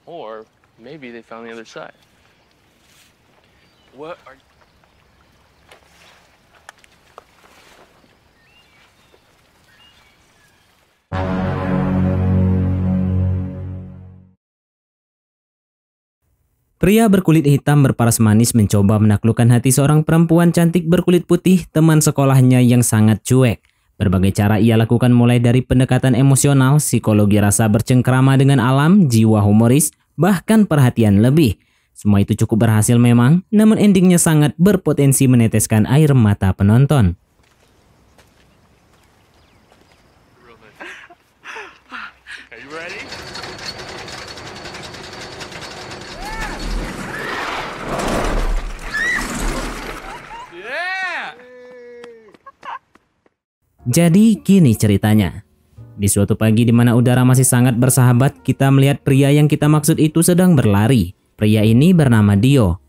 Or maybe they found the other side. What are you... Pria berkulit hitam berparas manis mencoba menaklukkan hati seorang perempuan cantik berkulit putih, teman sekolahnya yang sangat cuek. Berbagai cara ia lakukan mulai dari pendekatan emosional, psikologi rasa bercengkrama dengan alam, jiwa humoris, bahkan perhatian lebih. Semua itu cukup berhasil memang, namun endingnya sangat berpotensi meneteskan air mata penonton. Are you ready? Jadi gini ceritanya. Di suatu pagi di mana udara masih sangat bersahabat, kita melihat pria yang kita maksud itu sedang berlari. Pria ini bernama Dio.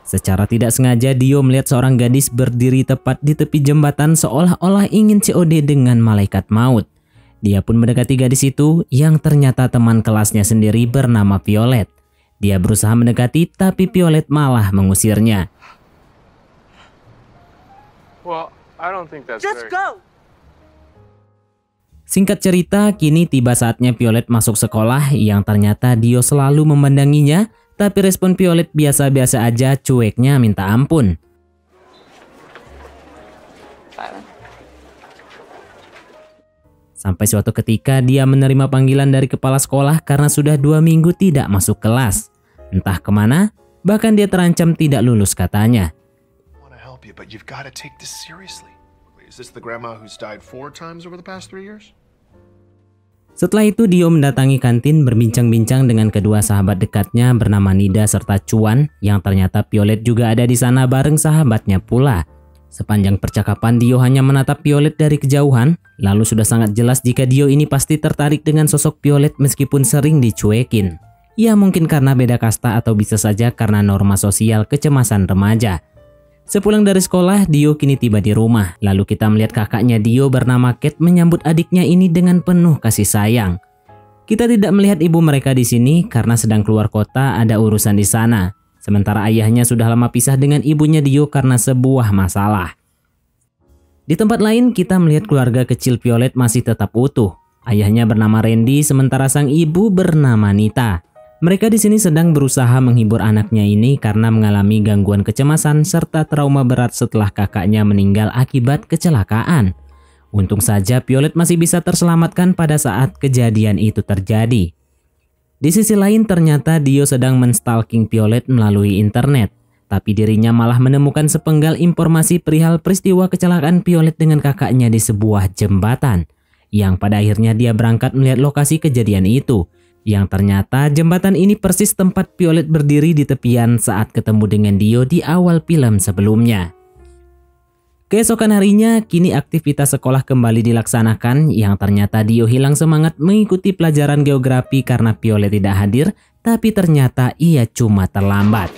Secara tidak sengaja Dio melihat seorang gadis berdiri tepat di tepi jembatan seolah-olah ingin COD dengan malaikat maut. Dia pun mendekati gadis itu yang ternyata teman kelasnya sendiri bernama Violet. Dia berusaha mendekati tapi Violet malah mengusirnya. Well, I don't think that's Just go! Singkat cerita, kini tiba saatnya Violet masuk sekolah yang ternyata Dio selalu memandanginya, tapi respon Violet biasa-biasa aja, cueknya minta ampun. Sampai suatu ketika dia menerima panggilan dari kepala sekolah karena sudah 2 minggu tidak masuk kelas. Entah kemana, bahkan dia terancam tidak lulus katanya. Setelah itu Dio mendatangi kantin berbincang-bincang dengan kedua sahabat dekatnya bernama Nida serta Chuan, yang ternyata Violet juga ada di sana bareng sahabatnya pula. Sepanjang percakapan Dio hanya menatap Violet dari kejauhan, lalu sudah sangat jelas jika Dio ini pasti tertarik dengan sosok Violet meskipun sering dicuekin. Ya mungkin karena beda kasta atau bisa saja karena norma sosial kecemasan remaja. Sepulang dari sekolah, Dio kini tiba di rumah. Lalu kita melihat kakaknya Dio bernama Kate menyambut adiknya ini dengan penuh kasih sayang. Kita tidak melihat ibu mereka di sini karena sedang keluar kota ada urusan di sana. Sementara ayahnya sudah lama pisah dengan ibunya Dio karena sebuah masalah. Di tempat lain kita melihat keluarga kecil Violet masih tetap utuh. Ayahnya bernama Randy sementara sang ibu bernama Nita. Mereka di sini sedang berusaha menghibur anaknya ini karena mengalami gangguan kecemasan serta trauma berat setelah kakaknya meninggal akibat kecelakaan. Untung saja Violet masih bisa terselamatkan pada saat kejadian itu terjadi. Di sisi lain ternyata Dio sedang menstalking Violet melalui internet. Tapi dirinya malah menemukan sepenggal informasi perihal peristiwa kecelakaan Violet dengan kakaknya di sebuah jembatan. Yang pada akhirnya dia berangkat melihat lokasi kejadian itu. Yang ternyata jembatan ini persis tempat Violet berdiri di tepian saat ketemu dengan Dio di awal film sebelumnya. Keesokan harinya, kini aktivitas sekolah kembali dilaksanakan yang ternyata Dio hilang semangat mengikuti pelajaran geografi karena Violet tidak hadir, tapi ternyata ia cuma terlambat.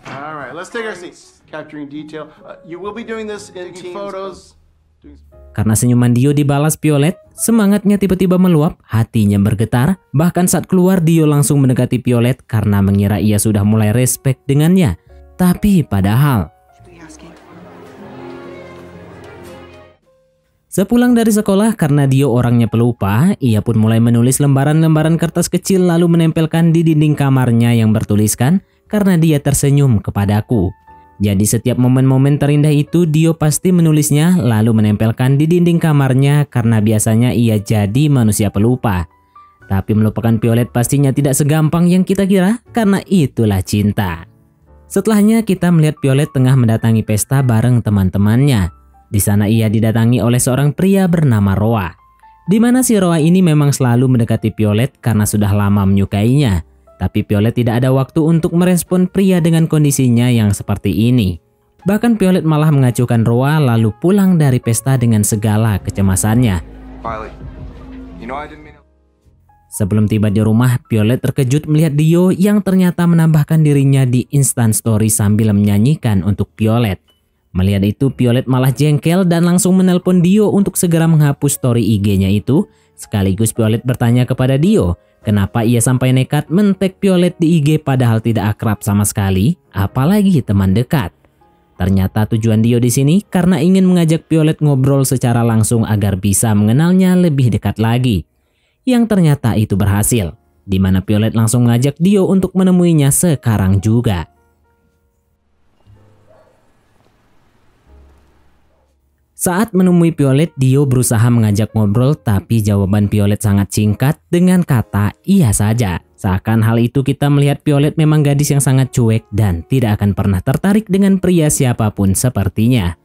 Alright, let's take our seats. Capturing detail. You will be doing this in team photos. Karena senyuman Dio dibalas Violet, semangatnya tiba-tiba meluap, hatinya bergetar, bahkan saat keluar Dio langsung mendekati Violet karena mengira ia sudah mulai respect dengannya. Tapi padahal sepulang dari sekolah karena Dio orangnya pelupa, ia pun mulai menulis lembaran-lembaran kertas kecil lalu menempelkan di dinding kamarnya yang bertuliskan karena dia tersenyum kepadaku. Jadi setiap momen-momen terindah itu Dio pasti menulisnya lalu menempelkan di dinding kamarnya karena biasanya ia jadi manusia pelupa. Tapi melupakan Violet pastinya tidak segampang yang kita kira karena itulah cinta. Setelahnya kita melihat Violet tengah mendatangi pesta bareng teman-temannya. Di sana ia didatangi oleh seorang pria bernama Roa. Di mana si Roa ini memang selalu mendekati Violet karena sudah lama menyukainya. Tapi Violet tidak ada waktu untuk merespon pria dengan kondisinya yang seperti ini. Bahkan Violet malah mengacuhkan Roa lalu pulang dari pesta dengan segala kecemasannya. Sebelum tiba di rumah, Violet terkejut melihat Dio yang ternyata menambahkan dirinya di Instant Story sambil menyanyikan untuk Violet. Melihat itu, Violet malah jengkel dan langsung menelpon Dio untuk segera menghapus story IG-nya itu. Sekaligus Violet bertanya kepada Dio, kenapa ia sampai nekat men-tag Violet di IG padahal tidak akrab sama sekali, apalagi teman dekat. Ternyata tujuan Dio di sini karena ingin mengajak Violet ngobrol secara langsung agar bisa mengenalnya lebih dekat lagi. Yang ternyata itu berhasil, di mana Violet langsung mengajak Dio untuk menemuinya sekarang juga. Saat menemui Violet, Dio berusaha mengajak ngobrol, tapi jawaban Violet sangat singkat dengan kata iya saja. Seakan hal itu kita melihat Violet memang gadis yang sangat cuek dan tidak akan pernah tertarik dengan pria siapapun sepertinya.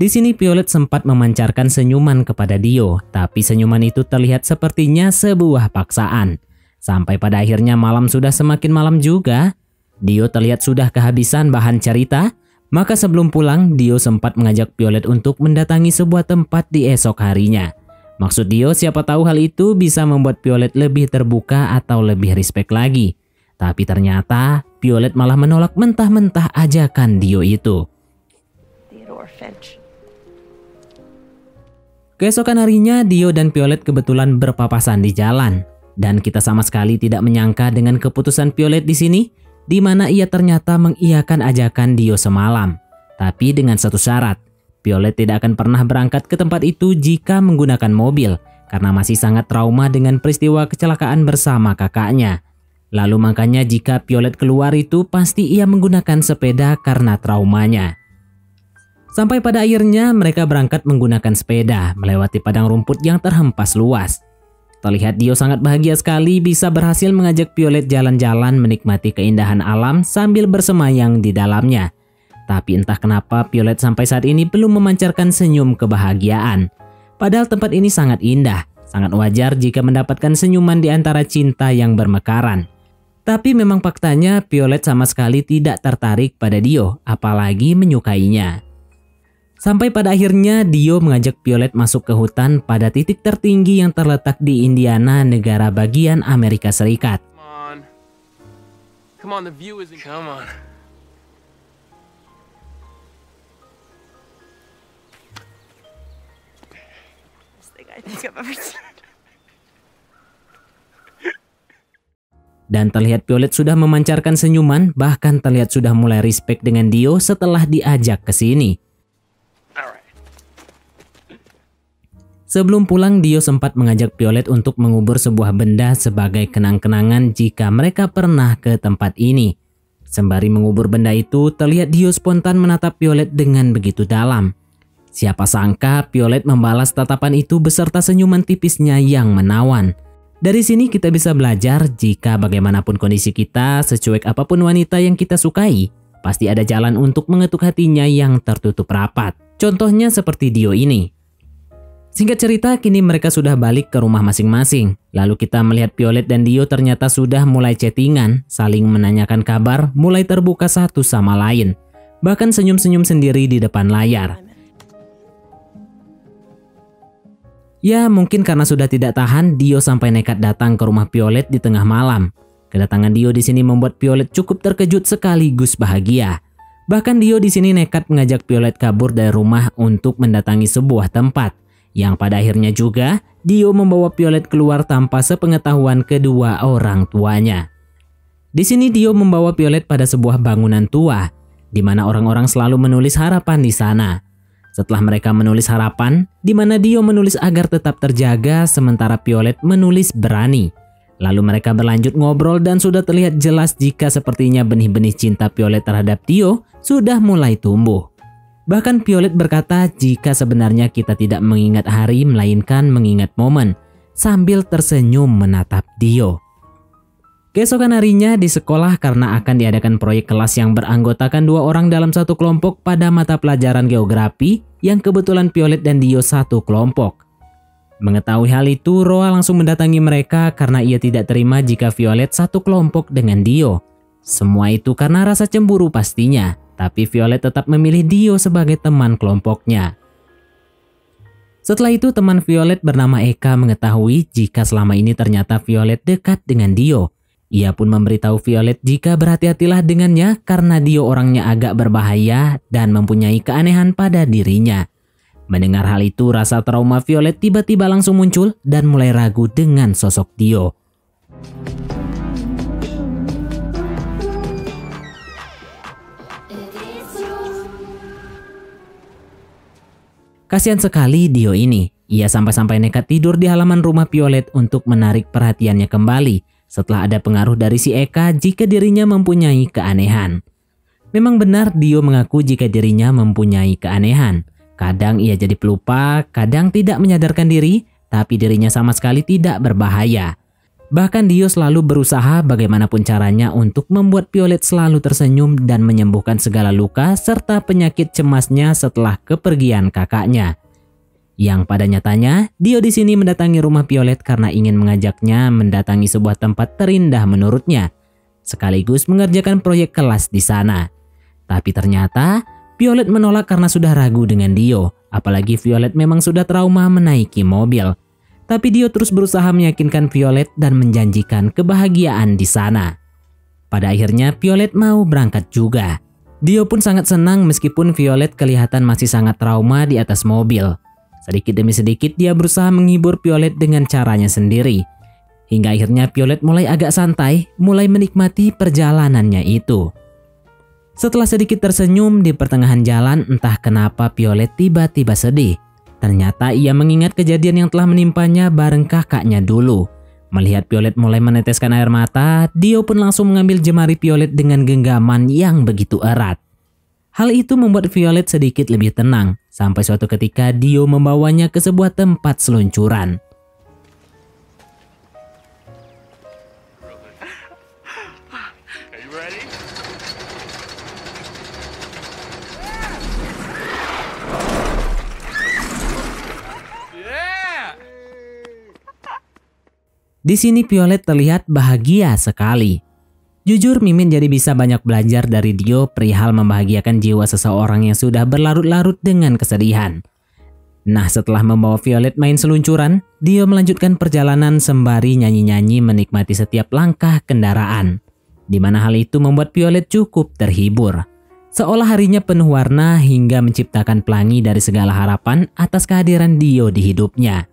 Di sini Violet sempat memancarkan senyuman kepada Dio, tapi senyuman itu terlihat sepertinya sebuah paksaan. Sampai pada akhirnya malam sudah semakin malam juga. Dio terlihat sudah kehabisan bahan cerita. Maka sebelum pulang, Dio sempat mengajak Violet untuk mendatangi sebuah tempat di esok harinya. Maksud Dio siapa tahu hal itu bisa membuat Violet lebih terbuka atau lebih respect lagi. Tapi ternyata Violet malah menolak mentah-mentah ajakan Dio itu. Keesokan harinya, Dio dan Violet kebetulan berpapasan di jalan. Dan kita sama sekali tidak menyangka dengan keputusan Violet di sini, di mana ia ternyata mengiyakan ajakan Dio semalam. Tapi dengan satu syarat, Violet tidak akan pernah berangkat ke tempat itu jika menggunakan mobil, karena masih sangat trauma dengan peristiwa kecelakaan bersama kakaknya. Lalu makanya jika Violet keluar itu pasti ia menggunakan sepeda karena traumanya. Sampai pada akhirnya mereka berangkat menggunakan sepeda melewati padang rumput yang terhempas luas. Terlihat Dio sangat bahagia sekali bisa berhasil mengajak Violet jalan-jalan menikmati keindahan alam sambil bersemayam di dalamnya. Tapi entah kenapa Violet sampai saat ini belum memancarkan senyum kebahagiaan. Padahal tempat ini sangat indah, sangat wajar jika mendapatkan senyuman di antara cinta yang bermekaran. Tapi memang faktanya Violet sama sekali tidak tertarik pada Dio, apalagi menyukainya. Sampai pada akhirnya Dio mengajak Violet masuk ke hutan pada titik tertinggi yang terletak di Indiana, negara bagian Amerika Serikat. Come on, the view is... Come on. Best thing I think I've ever seen. Dan terlihat Violet sudah memancarkan senyuman, bahkan terlihat sudah mulai respect dengan Dio setelah diajak ke sini. Sebelum pulang, Dio sempat mengajak Violet untuk mengubur sebuah benda sebagai kenang-kenangan jika mereka pernah ke tempat ini. Sembari mengubur benda itu, terlihat Dio spontan menatap Violet dengan begitu dalam. Siapa sangka Violet membalas tatapan itu beserta senyuman tipisnya yang menawan. Dari sini kita bisa belajar jika bagaimanapun kondisi kita, secuek apapun wanita yang kita sukai, pasti ada jalan untuk mengetuk hatinya yang tertutup rapat. Contohnya seperti Dio ini. Singkat cerita, kini mereka sudah balik ke rumah masing-masing. Lalu kita melihat Violet dan Dio ternyata sudah mulai chattingan, saling menanyakan kabar, mulai terbuka satu sama lain. Bahkan senyum-senyum sendiri di depan layar. Ya, mungkin karena sudah tidak tahan, Dio sampai nekat datang ke rumah Violet di tengah malam. Kedatangan Dio di sini membuat Violet cukup terkejut sekaligus bahagia. Bahkan Dio di sini nekat mengajak Violet kabur dari rumah untuk mendatangi sebuah tempat. Yang pada akhirnya juga, Dio membawa Violet keluar tanpa sepengetahuan kedua orang tuanya. Di sini Dio membawa Violet pada sebuah bangunan tua, di mana orang-orang selalu menulis harapan di sana. Setelah mereka menulis harapan, di mana Dio menulis agar tetap terjaga, sementara Violet menulis berani. Lalu mereka berlanjut ngobrol dan sudah terlihat jelas jika sepertinya benih-benih cinta Violet terhadap Dio sudah mulai tumbuh. Bahkan Violet berkata jika sebenarnya kita tidak mengingat hari melainkan mengingat momen, sambil tersenyum menatap Dio. Keesokan harinya di sekolah karena akan diadakan proyek kelas yang beranggotakan 2 orang dalam satu kelompok pada mata pelajaran geografi yang kebetulan Violet dan Dio satu kelompok. Mengetahui hal itu, Roa langsung mendatangi mereka karena ia tidak terima jika Violet satu kelompok dengan Dio. Semua itu karena rasa cemburu pastinya. Tapi Violet tetap memilih Dio sebagai teman kelompoknya. Setelah itu teman Violet bernama Eka mengetahui jika selama ini ternyata Violet dekat dengan Dio. Ia pun memberitahu Violet jika berhati-hatilah dengannya karena Dio orangnya agak berbahaya dan mempunyai keanehan pada dirinya. Mendengar hal itu, rasa trauma Violet tiba-tiba langsung muncul dan mulai ragu dengan sosok Dio. Kasihan sekali Dio ini. Ia sampai-sampai nekat tidur di halaman rumah Violet untuk menarik perhatiannya kembali setelah ada pengaruh dari si Eka jika dirinya mempunyai keanehan. Memang benar Dio mengaku jika dirinya mempunyai keanehan. Kadang ia jadi pelupa, kadang tidak menyadarkan diri, tapi dirinya sama sekali tidak berbahaya. Bahkan Dio selalu berusaha bagaimanapun caranya untuk membuat Violet selalu tersenyum dan menyembuhkan segala luka serta penyakit cemasnya setelah kepergian kakaknya. Yang pada nyatanya, Dio di sini mendatangi rumah Violet karena ingin mengajaknya mendatangi sebuah tempat terindah menurutnya, sekaligus mengerjakan proyek kelas di sana. Tapi ternyata Violet menolak karena sudah ragu dengan Dio, apalagi Violet memang sudah trauma menaiki mobil. Tapi Dio terus berusaha meyakinkan Violet dan menjanjikan kebahagiaan di sana. Pada akhirnya Violet mau berangkat juga. Dio pun sangat senang meskipun Violet kelihatan masih sangat trauma di atas mobil. Sedikit demi sedikit dia berusaha menghibur Violet dengan caranya sendiri. Hingga akhirnya Violet mulai agak santai, mulai menikmati perjalanannya itu. Setelah sedikit tersenyum di pertengahan jalan, entah kenapa Violet tiba-tiba sedih. Ternyata ia mengingat kejadian yang telah menimpanya bareng kakaknya dulu. Melihat Violet mulai meneteskan air mata, Dio pun langsung mengambil jemari Violet dengan genggaman yang begitu erat. Hal itu membuat Violet sedikit lebih tenang, sampai suatu ketika Dio membawanya ke sebuah tempat seluncuran. Are you ready? Di sini Violet terlihat bahagia sekali. Jujur Mimin jadi bisa banyak belajar dari Dio perihal membahagiakan jiwa seseorang yang sudah berlarut-larut dengan kesedihan. Nah, setelah membawa Violet main seluncuran, Dio melanjutkan perjalanan sembari nyanyi-nyanyi menikmati setiap langkah kendaraan. Di mana hal itu membuat Violet cukup terhibur. Seolah harinya penuh warna hingga menciptakan pelangi dari segala harapan atas kehadiran Dio di hidupnya.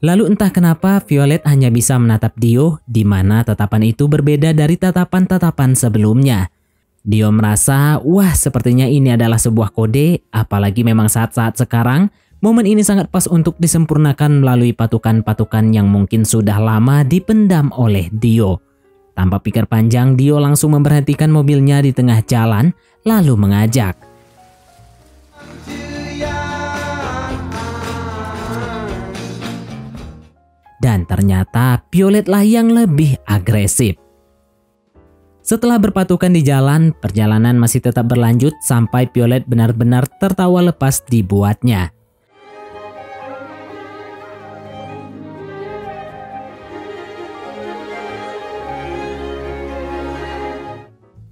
Lalu entah kenapa Violet hanya bisa menatap Dio, di mana tatapan itu berbeda dari tatapan-tatapan sebelumnya. Dio merasa, wah sepertinya ini adalah sebuah kode, apalagi memang saat-saat sekarang, momen ini sangat pas untuk disempurnakan melalui patukan-patukan yang mungkin sudah lama dipendam oleh Dio. Tanpa pikir panjang, Dio langsung memberhentikan mobilnya di tengah jalan, lalu mengajak. Dan ternyata Violet lah yang lebih agresif. Setelah berpatukan di jalan, perjalanan masih tetap berlanjut sampai Violet benar-benar tertawa lepas dibuatnya.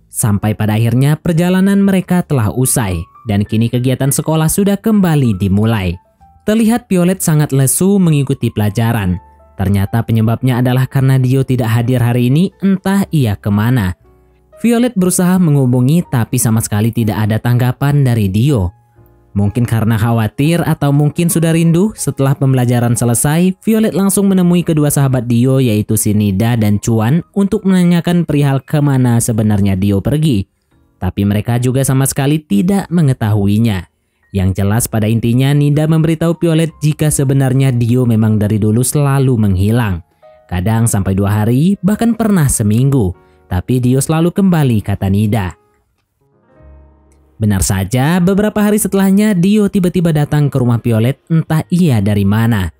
Sampai pada akhirnya perjalanan mereka telah usai dan kini kegiatan sekolah sudah kembali dimulai. Terlihat Violet sangat lesu mengikuti pelajaran. Ternyata penyebabnya adalah karena Dio tidak hadir hari ini, entah ia kemana. Violet berusaha menghubungi tapi sama sekali tidak ada tanggapan dari Dio. Mungkin karena khawatir atau mungkin sudah rindu. Setelah pembelajaran selesai, Violet langsung menemui kedua sahabat Dio yaitu si Nida dan Chuan untuk menanyakan perihal kemana sebenarnya Dio pergi. Tapi mereka juga sama sekali tidak mengetahuinya. Yang jelas pada intinya Nida memberitahu Violet jika sebenarnya Dio memang dari dulu selalu menghilang. Kadang sampai 2 hari, bahkan pernah seminggu. Tapi Dio selalu kembali, kata Nida. Benar saja, beberapa hari setelahnya Dio tiba-tiba datang ke rumah Violet, entah ia dari mana.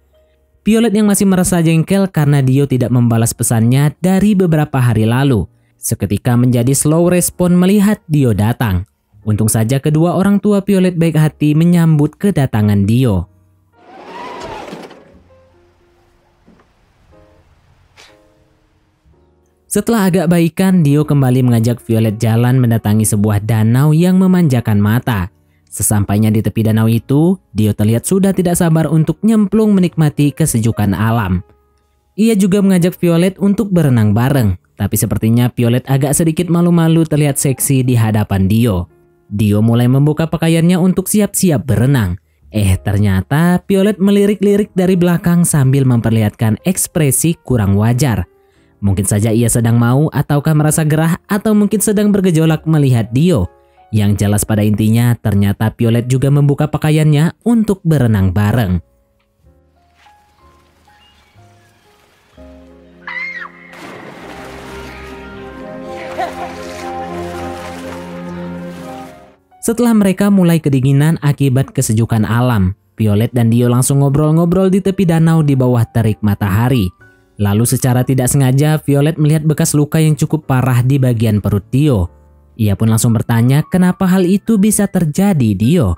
Violet yang masih merasa jengkel karena Dio tidak membalas pesannya dari beberapa hari lalu. Seketika menjadi slow respon melihat Dio datang. Untung saja kedua orang tua Violet baik hati menyambut kedatangan Dio. Setelah agak baikan, Dio kembali mengajak Violet jalan mendatangi sebuah danau yang memanjakan mata. Sesampainya di tepi danau itu, Dio terlihat sudah tidak sabar untuk nyemplung menikmati kesejukan alam. Ia juga mengajak Violet untuk berenang bareng, tapi sepertinya Violet agak sedikit malu-malu terlihat seksi di hadapan Dio. Dio mulai membuka pakaiannya untuk siap-siap berenang. Ternyata Violet melirik-lirik dari belakang sambil memperlihatkan ekspresi kurang wajar. Mungkin saja ia sedang mau ataukah merasa gerah atau mungkin sedang bergejolak melihat Dio. Yang jelas pada intinya ternyata Violet juga membuka pakaiannya untuk berenang bareng. Setelah mereka mulai kedinginan akibat kesejukan alam, Violet dan Dio langsung ngobrol-ngobrol di tepi danau di bawah terik matahari. Lalu secara tidak sengaja Violet melihat bekas luka yang cukup parah di bagian perut Dio. Ia pun langsung bertanya kenapa hal itu bisa terjadi Dio.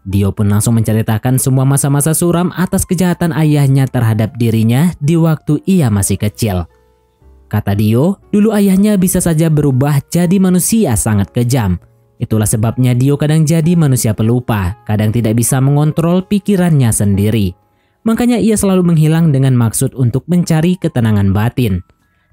Dio pun langsung menceritakan semua masa-masa suram atas kejahatan ayahnya terhadap dirinya di waktu ia masih kecil. Kata Dio, dulu ayahnya bisa saja berubah jadi manusia sangat kejam. Itulah sebabnya Dio kadang jadi manusia pelupa, kadang tidak bisa mengontrol pikirannya sendiri. Makanya ia selalu menghilang dengan maksud untuk mencari ketenangan batin.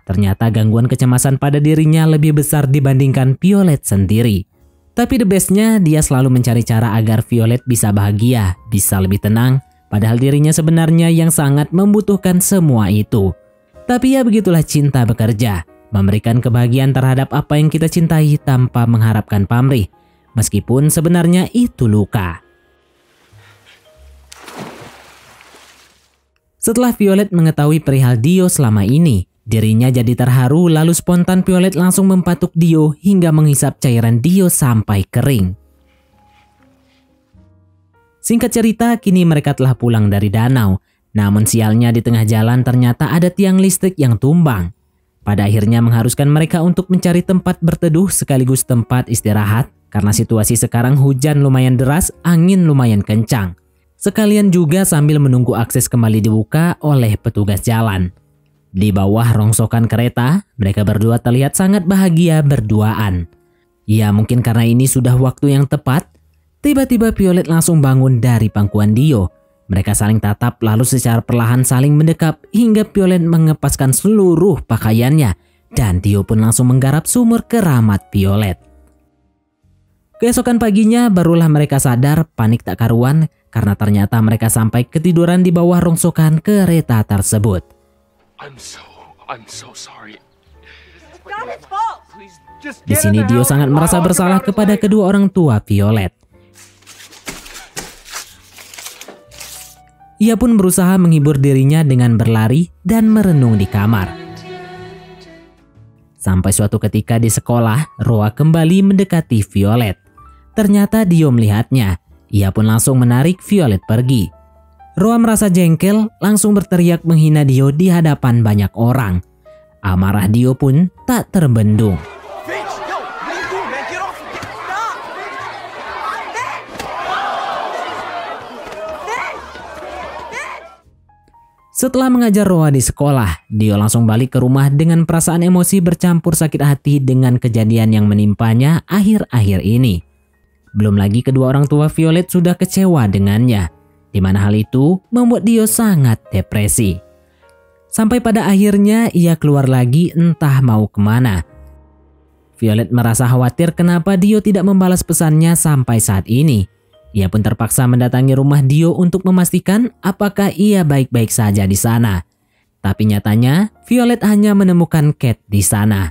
Ternyata gangguan kecemasan pada dirinya lebih besar dibandingkan Violet sendiri. Tapi the bestnya dia selalu mencari cara agar Violet bisa bahagia, bisa lebih tenang. Padahal dirinya sebenarnya yang sangat membutuhkan semua itu. Tapi ya begitulah cinta bekerja. Memberikan kebahagiaan terhadap apa yang kita cintai tanpa mengharapkan pamrih. Meskipun sebenarnya itu luka. Setelah Violet mengetahui perihal Dio selama ini, dirinya jadi terharu lalu spontan Violet langsung mempatuk Dio hingga menghisap cairan Dio sampai kering. Singkat cerita, kini mereka telah pulang dari danau. Namun sialnya di tengah jalan ternyata ada tiang listrik yang tumbang. Pada akhirnya mengharuskan mereka untuk mencari tempat berteduh sekaligus tempat istirahat karena situasi sekarang hujan lumayan deras, angin lumayan kencang. Sekalian juga sambil menunggu akses kembali dibuka oleh petugas jalan. Di bawah rongsokan kereta, mereka berdua terlihat sangat bahagia berduaan. Ya mungkin karena ini sudah waktu yang tepat, tiba-tiba Violet langsung bangun dari pangkuan Dio. Mereka saling tatap lalu secara perlahan saling mendekap hingga Violet mengepaskan seluruh pakaiannya dan Dio pun langsung menggarap sumur keramat Violet. Keesokan paginya barulah mereka sadar panik tak karuan karena ternyata mereka sampai ketiduran di bawah rongsokan kereta tersebut. I'm so sorry. It's not his fault. Please just Di sini Dio sangat merasa bersalah kepada kedua orang tua Violet. Ia pun berusaha menghibur dirinya dengan berlari dan merenung di kamar. Sampai suatu ketika di sekolah, Roa kembali mendekati Violet. Ternyata Dio melihatnya. Ia pun langsung menarik Violet pergi. Roa merasa jengkel, langsung berteriak menghina Dio di hadapan banyak orang. Amarah Dio pun tak terbendung. Setelah mengajar Roa di sekolah, Dio langsung balik ke rumah dengan perasaan emosi bercampur sakit hati dengan kejadian yang menimpanya akhir-akhir ini. Belum lagi kedua orang tua Violet sudah kecewa dengannya, di mana hal itu membuat Dio sangat depresi. Sampai pada akhirnya ia keluar lagi entah mau kemana. Violet merasa khawatir kenapa Dio tidak membalas pesannya sampai saat ini. Ia pun terpaksa mendatangi rumah Dio untuk memastikan apakah ia baik-baik saja di sana. Tapi nyatanya Violet hanya menemukan Cat di sana.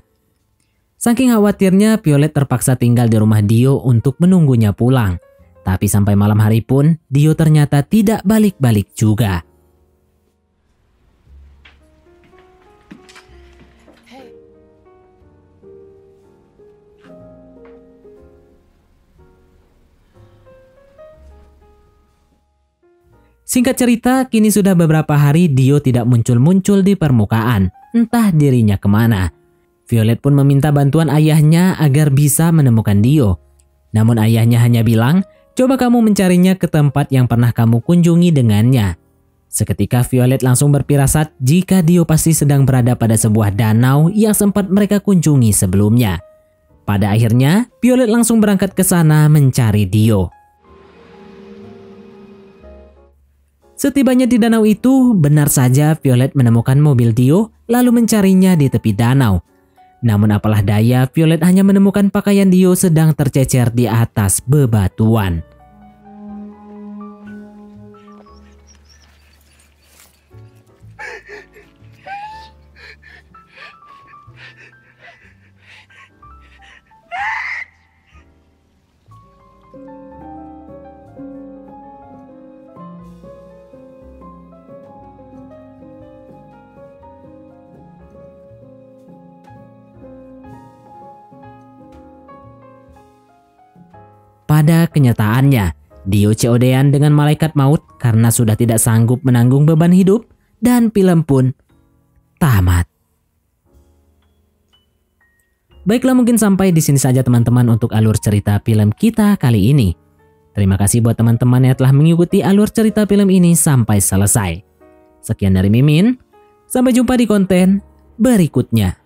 Saking khawatirnya Violet terpaksa tinggal di rumah Dio untuk menunggunya pulang. Tapi sampai malam hari pun Dio ternyata tidak balik-balik juga. Singkat cerita, kini sudah beberapa hari Dio tidak muncul-muncul di permukaan. Entah dirinya kemana. Violet pun meminta bantuan ayahnya agar bisa menemukan Dio. Namun ayahnya hanya bilang, coba kamu mencarinya ke tempat yang pernah kamu kunjungi dengannya. Seketika Violet langsung berfirasat jika Dio pasti sedang berada pada sebuah danau yang sempat mereka kunjungi sebelumnya. Pada akhirnya, Violet langsung berangkat ke sana mencari Dio. Setibanya di danau itu, benar saja Violet menemukan mobil Dio lalu mencarinya di tepi danau. Namun apalah daya, Violet hanya menemukan pakaian Dio sedang tercecer di atas bebatuan. Pada kenyataannya, Dio COD-an dengan malaikat maut karena sudah tidak sanggup menanggung beban hidup dan film pun tamat. Baiklah, mungkin sampai di sini saja teman-teman untuk alur cerita film kita kali ini. Terima kasih buat teman-teman yang telah mengikuti alur cerita film ini sampai selesai. Sekian dari Mimin, sampai jumpa di konten berikutnya.